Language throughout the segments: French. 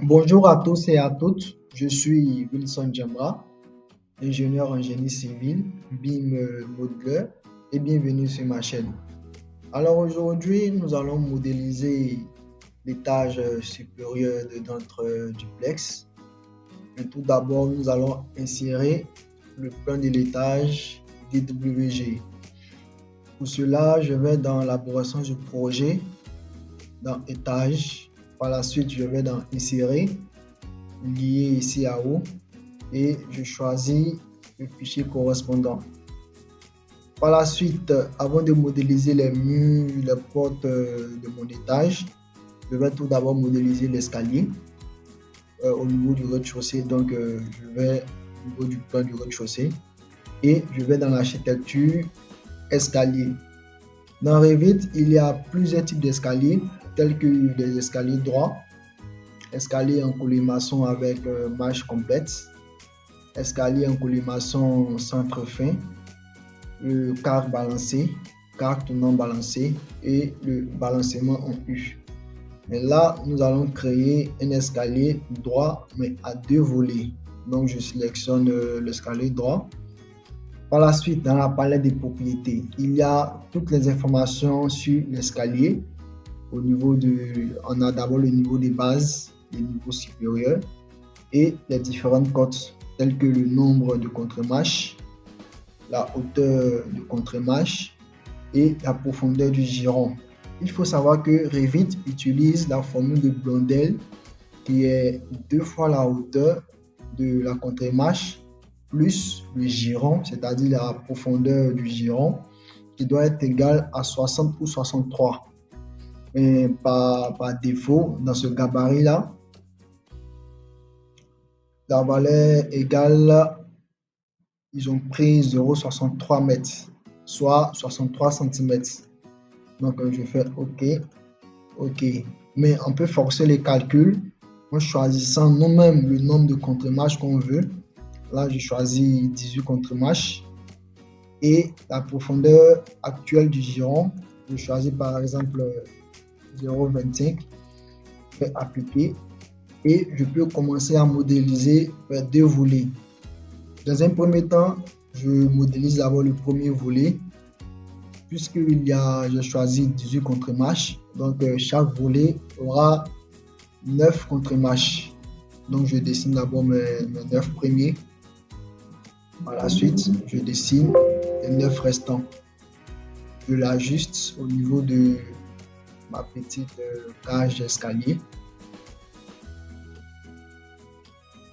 Bonjour à tous et à toutes, je suis Wilson Djambra, ingénieur en génie civil, BIM modeleur et bienvenue sur ma chaîne. Alors aujourd'hui, nous allons modéliser l'étage supérieur de notre duplex. Mais tout d'abord, nous allons insérer le plan de l'étage DWG. Pour cela, je vais dans l'élaboration du projet, dans étage. Par la suite, je vais dans insérer, lier ici à haut et je choisis le fichier correspondant. Par la suite, avant de modéliser les murs, les portes de mon étage, je vais tout d'abord modéliser l'escalier au niveau du rez-de-chaussée. Donc, je vais au niveau du plan du rez-de-chaussée et je vais dans l'architecture escalier. Dans Revit, il y a plusieurs types d'escaliers, tels que des escaliers droits, escalier en colimaçon avec marche complète, escalier en colimaçon centre fin, le quart balancé, quart tournant balancé et le balancement en U. Et là, nous allons créer un escalier droit mais à deux volets. Donc, je sélectionne l'escalier droit. Par la suite, dans la palette des propriétés, il y a toutes les informations sur l'escalier. On a d'abord le niveau de base, le niveau supérieur et les différentes cotes telles que le nombre de contre-marches, la hauteur de contre-marche et la profondeur du giron. Il faut savoir que Revit utilise la formule de Blondel qui est 2 fois la hauteur de la contre-marche plus le giron, c'est-à-dire la profondeur du giron qui doit être égale à 60 ou 63. Mais par défaut, dans ce gabarit-là, la valeur égale, ils ont pris 0,63 mètres, soit 63 cm. Donc, je fais OK, OK. Mais on peut forcer les calculs en choisissant nous-mêmes le nombre de contre-marches qu'on veut. Là, je choisis 18 contre-marches. Et la profondeur actuelle du giron, je choisis par exemple 0,25. Je fais appliquer. Et je peux commencer à modéliser deux volets. Dans un premier temps, je modélise d'abord le premier volet. Puisque j'ai choisi 18 contre-marches, donc chaque volet aura 9 contre-marches. Donc je dessine d'abord mes 9 premiers. Par la suite, je dessine les 9 restants. Je l'ajuste au niveau de ma petite cage d'escalier.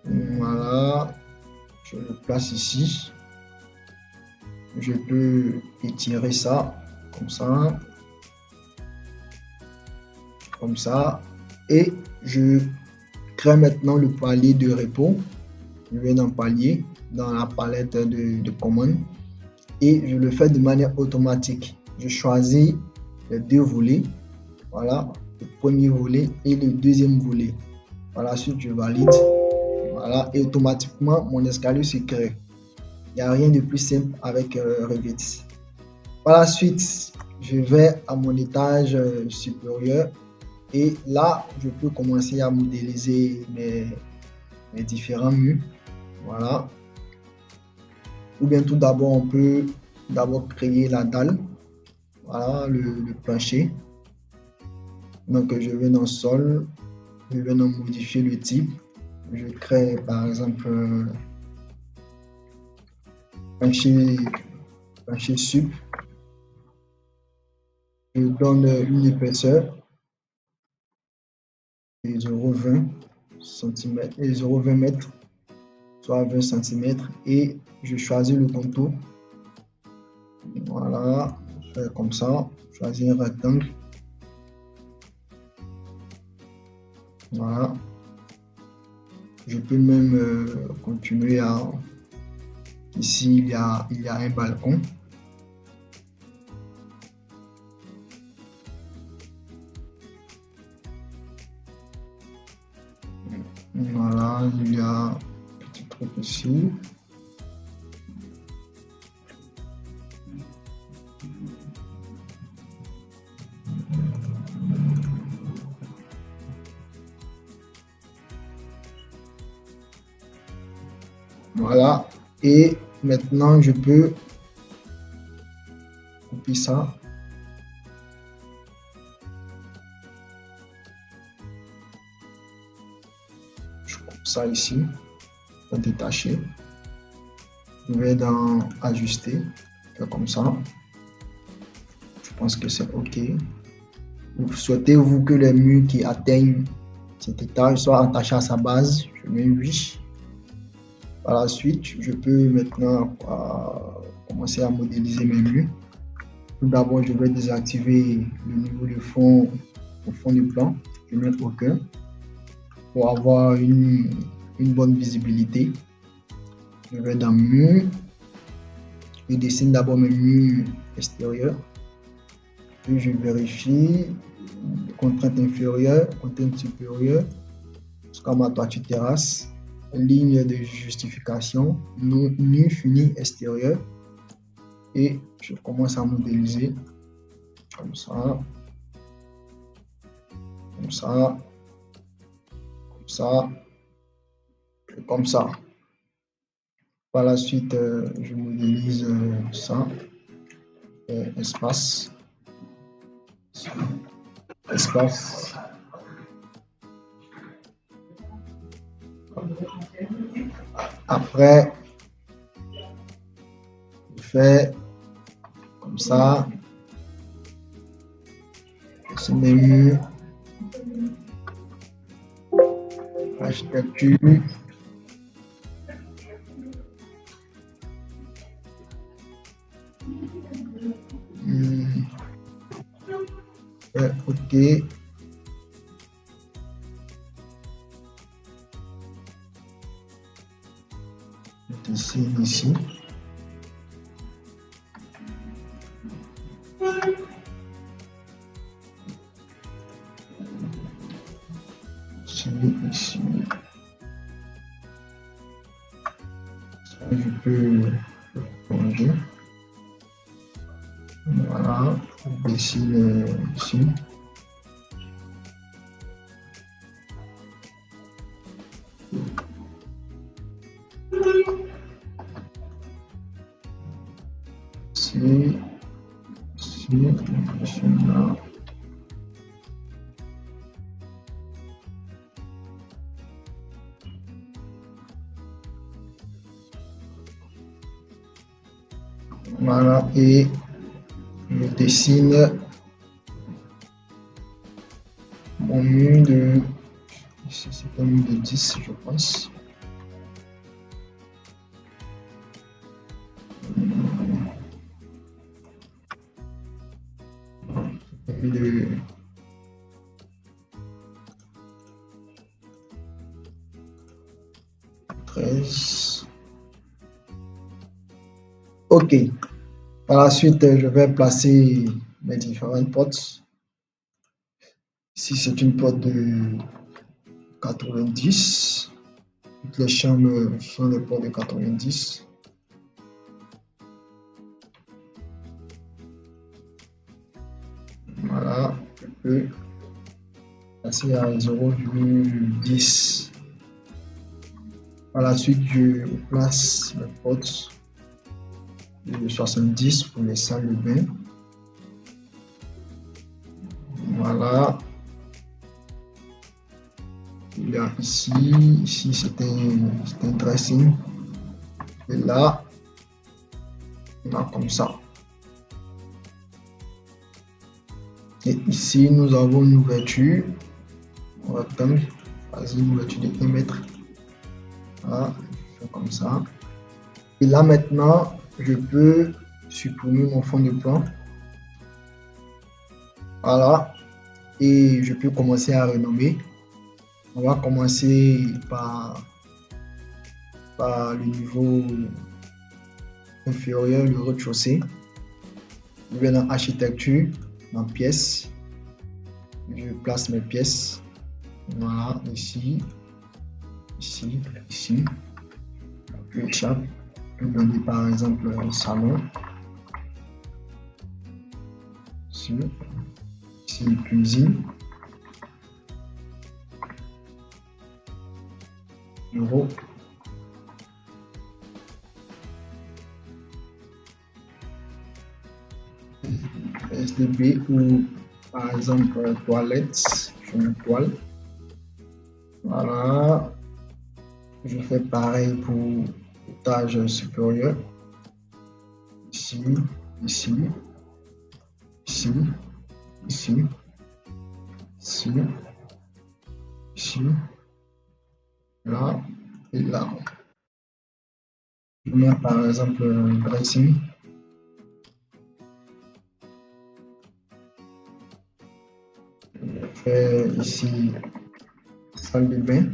Voilà, je le place ici. Je peux étirer ça comme ça, et je crée maintenant le palier de repos. Je vais dans palier, dans la palette de commandes, et je le fais de manière automatique. Je choisis les deux volets, voilà, le premier volet et le deuxième volet. Par la suite, je valide, voilà, et automatiquement mon escalier se crée. Il n'y a rien de plus simple avec Revit. Par la suite, je vais à mon étage supérieur et là, je peux commencer à modéliser mes différents murs. Voilà. Ou bien tout d'abord, on peut d'abord créer la dalle. Voilà, le plancher. Donc, je vais dans sol, je vais dans modifier le type. Je crée par exemple plancher sup. Je donne une épaisseur de 0,20 cm et 0,20 mètres, soit 20 cm, et je choisis le contour. Voilà, je fais comme ça, choisir un rectangle. Voilà. Je peux même continuer à... Ici, il y a un balcon. Voilà, il y a un petit truc ici. Voilà. Et maintenant, je peux couper ça. Je coupe ça ici, pour détacher. Je vais dans ajuster, faire comme ça. Je pense que c'est OK. Souhaitez-vous que les murs qui atteignent cet étage soient attachés à sa base? Je mets oui. Par la suite, je peux maintenant commencer à modéliser mes murs. Tout d'abord, je vais désactiver le niveau de fond au fond du plan. Je vais mettre aucun pour avoir une bonne visibilité. Je vais dans mur. Je dessine d'abord mes murs extérieurs. Puis je vérifie contrainte inférieure, contrainte supérieure, jusqu'à ma toiture terrasse, ligne de justification, nu fini extérieur. Et je commence à modéliser comme ça, comme ça, comme ça, et comme ça. Par la suite, je modélise ça, espace, espace. Après, je fais comme ça, c'est mes murs, architecture. OK. Je dessine ici. Ici. Ça, je peux changer. Voilà, je dessine ici. Ici, là. Voilà, et je dessine mon mur de, ici c'est un mur de 10, je pense. De 13. OK. Par la suite, je vais placer mes différentes portes. Ici, c'est une porte de 90. Toutes les chambres sont des portes de 90. Voilà, je peux passer à 0,10. Par la suite, je place mes portes de 70 pour les salles de bain. Voilà. Il y a ici c'est un dressing. Et là, on a comme ça. Et ici, nous avons une ouverture. On va prendre, vas-y, une ouverture de 1 mètre. Voilà, je fais comme ça. Et là maintenant, je peux supprimer mon fond de plan. Voilà. Et je peux commencer à renommer. On va commencer par le niveau inférieur, le rez-de-chaussée. Je vais dans architecture, dans pièces. Je place mes pièces. Voilà, ici, ici, ici. Je échappe. Je vais donner par exemple un salon. Ici, ici cuisine. Bureau. SDB ou par exemple toilettes, je mets toile. Voilà. Je fais pareil pour l'étage supérieur. Ici, ici, ici, ici, ici, ici, là et là. Je mets par exemple dressing. Je fais ici salle de bain.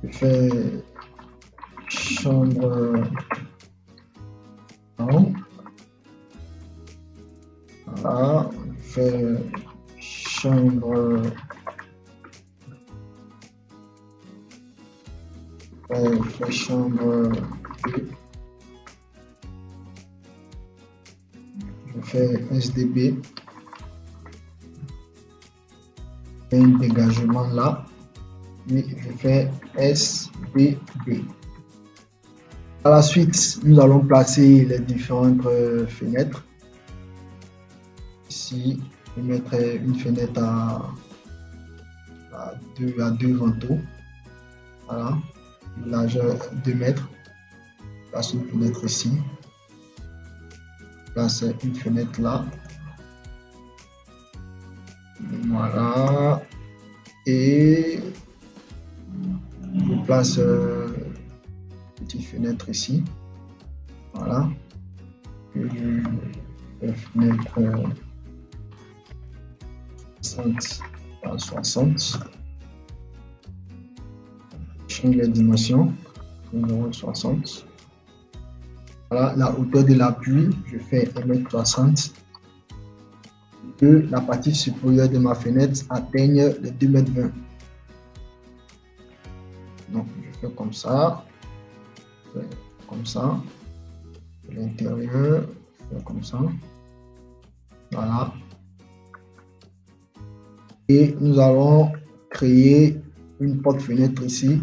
Je fais chambre en. Voilà. Je fais chambre. Je fais chambre 2. Je fais SDB. Un dégagement là. Et je fais SBB. Par la suite, nous allons placer les différentes fenêtres. Ici, je mettrai une fenêtre à deux vantaux. Voilà. Largeur 2 mètres. Je place une fenêtre ici. Je place une fenêtre là. Voilà. Et je place une petite fenêtre ici. Voilà. Une fenêtre 60 par 60. Je change les dimensions. Numéro 60. Voilà, la hauteur de l'appui, je fais 1,60 m. Que la partie supérieure de ma fenêtre atteigne les 2,20 m. Donc, je fais comme ça. Comme ça. L'intérieur, je fais comme ça. Voilà. Et nous allons créer une porte-fenêtre ici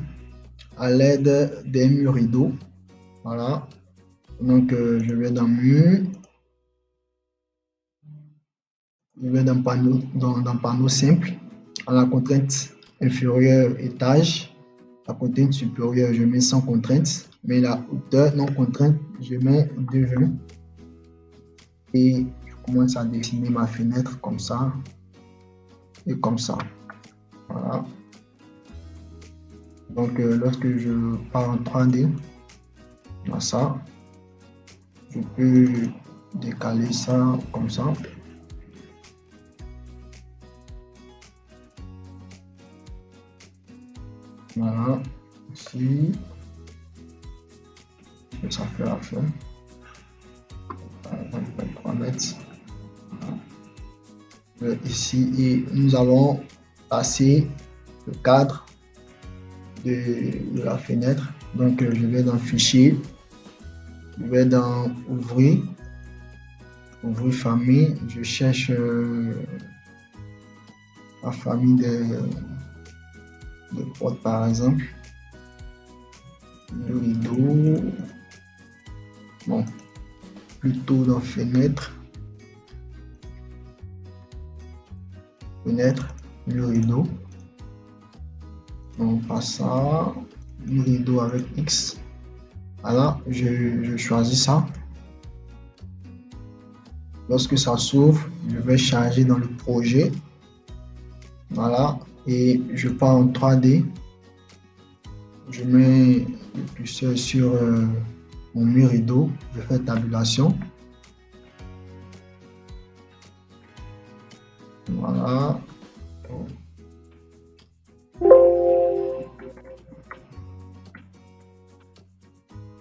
à l'aide des murs rideaux. Voilà. Donc, je vais dans mur. Je vais dans panneau simple. À la contrainte inférieure étage. La contrainte supérieure, je mets sans contrainte. Mais la hauteur non contrainte, je mets 2,20 m. Et je commence à dessiner ma fenêtre comme ça. Et comme ça. Voilà. Donc, lorsque je pars en 3D, dans ça, je peux décaler ça comme ça. Voilà. Ici. Ça fait l'affaire. 3 mètres. Voilà. Ici, et nous allons passer le cadre de la fenêtre. Donc, je vais dans Fichier. Je vais dans Ouvrir. Ouvrir famille. Je cherche la famille de portes, par exemple. Le rideau. Bon, plutôt dans Fenêtre. Fenêtre, le rideau. On passe ça. Le rideau avec X. Voilà, je choisis ça. Lorsque ça s'ouvre, je vais charger dans le projet. Voilà, et je pars en 3D. Je mets le curseur sur mon mur rideau. Je fais tabulation. Voilà.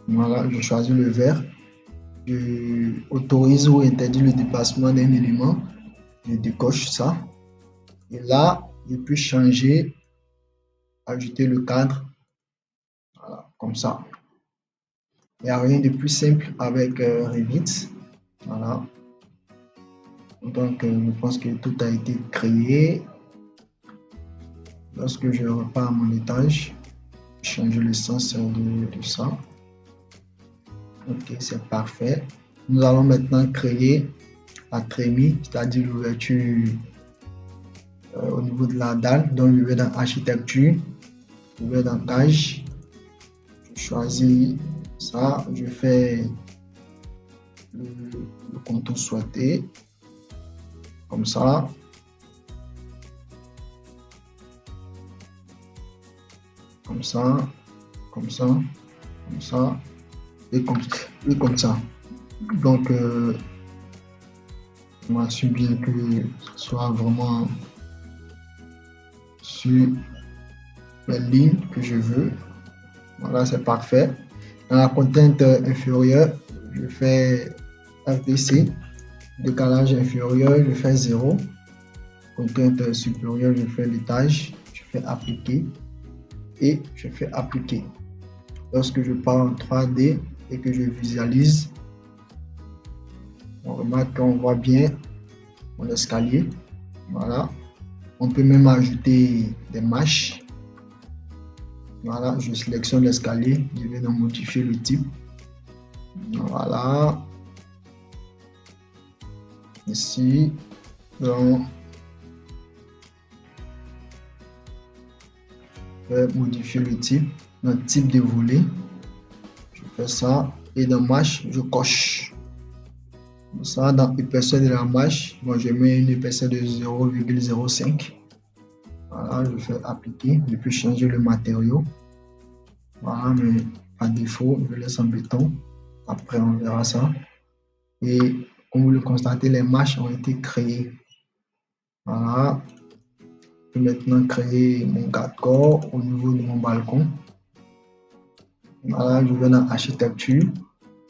Voilà, je choisis le vert. Je autorise ou interdis le déplacement d'un élément. Je décoche ça. Et là, je peux changer, ajouter le cadre. Voilà, comme ça. Il n'y a rien de plus simple avec Revit. Voilà. Donc, je pense que tout a été créé. Lorsque je repars à mon étage, changer le sens de ça. Ok, c'est parfait. Nous allons maintenant créer la trémie, c'est-à-dire l'ouverture au niveau de la dalle. Donc je vais dans architecture, je vais dans cage, je choisis ça, je fais le contour souhaité, comme ça. Comme ça, comme ça, comme ça, et comme ça. Donc, on m'assure bien que ce soit vraiment sur les lignes que je veux. Voilà, c'est parfait. Dans la contrainte inférieure, je fais RTC. Décalage inférieur, je fais 0. Contrainte supérieure, je fais l'étage. Je fais appliquer. Et je fais appliquer. Lorsque je pars en 3D et que je visualise, on remarque qu'on voit bien mon escalier. Voilà. On peut même ajouter des marches. Voilà, je sélectionne l'escalier, je vais donc modifier le type. Voilà. Ici, donc, je vais modifier le type, notre type de volet. Je fais ça et dans marche, je coche. Ça, dans l'épaisseur de la marche, moi je mets une épaisseur de 0,05. Voilà, je fais appliquer. Je peux changer le matériau. Voilà, mais par défaut, je laisse en béton. Après, on verra ça. Et comme vous le constatez, les marches ont été créées. Voilà. Je peux maintenant créer mon garde-corps au niveau de mon balcon. Voilà, je vais dans architecture,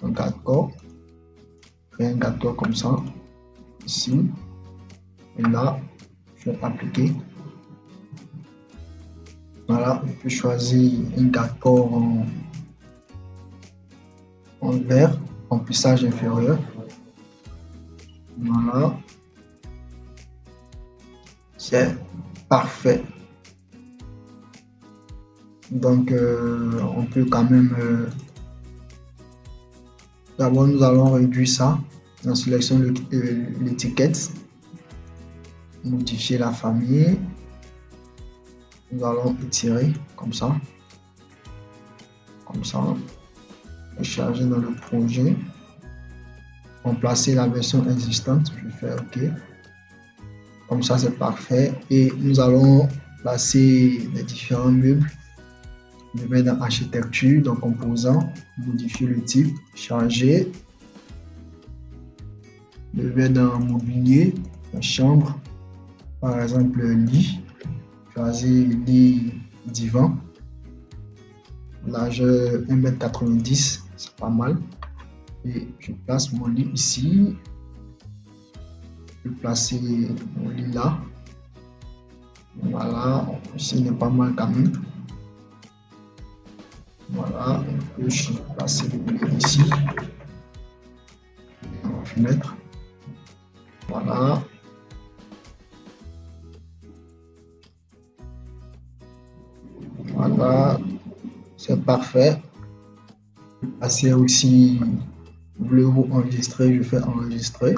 un garde-corps. Créer un garde-corps comme ça. Ici. Et là, je vais appliquer. Voilà, je peux choisir un garde-corps en vert, en plissage inférieur. Voilà. C'est parfait. Donc, on peut quand même... D'abord, nous allons réduire ça. On sélectionne l'étiquette. Modifier la famille. Nous allons étirer comme ça. Comme ça. Et charger dans le projet. Remplacer la version existante. Je fais OK. Comme ça, c'est parfait. Et nous allons placer les différents meubles. Je vais dans architecture, dans composants, modifier le type, charger. Je vais dans mobilier, la chambre, par exemple lit, choisir lit divan, largeur 1,90 m, c'est pas mal. Et je place mon lit ici. Je vais placer mon lit là. Voilà, ici il est pas mal quand même. Voilà, je vais placer le lit ici. En fenêtre. Voilà. Voilà, c'est parfait. Passer aussi bleu ou enregistré, je fais enregistrer.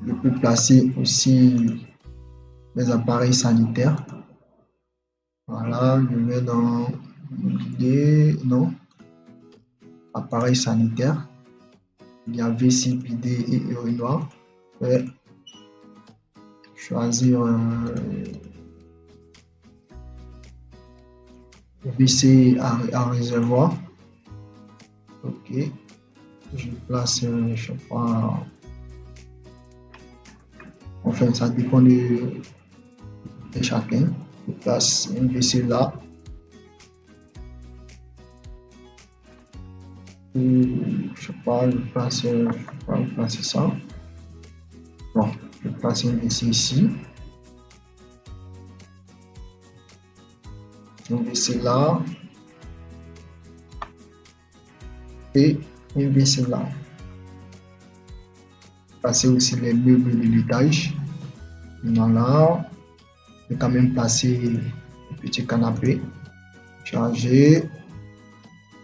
Je peux placer aussi les appareils sanitaires. Voilà, je mets dans l'idée, non, appareil sanitaire. Il y a vessie, bidet et urinoir. Je vais choisir WC à réservoir. Ok, je place, je sais pas, enfin ça dépend de chacun. Je place une WC là. Je sais pas, je vais placer ça. Bon, je vais placer une WC ici. Une WC là. Et une WC là. Passer aussi les meubles de l'étage. Voilà. Je vais quand même passer le petit canapé. Charger.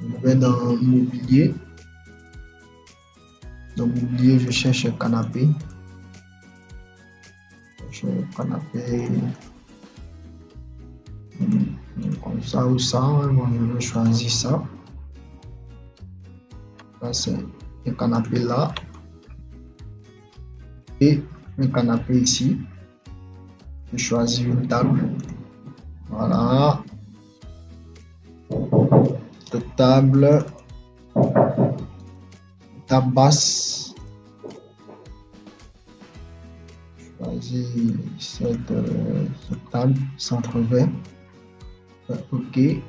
Je vais dans mobilier. Donc, oubliez, je cherche un canapé. Canapé comme ça ou ça. Moi, je vais choisir ça. Ça, c'est le canapé là. Et le canapé ici. Je choisis une table. Voilà. De table basse. Choisis cette table centre vert. OK. Et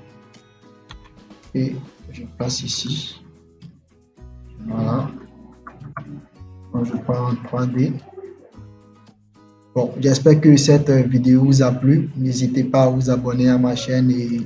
je passe ici. Voilà. Quand je pars en 3D. Bon, j'espère que cette vidéo vous a plu. N'hésitez pas à vous abonner à ma chaîne et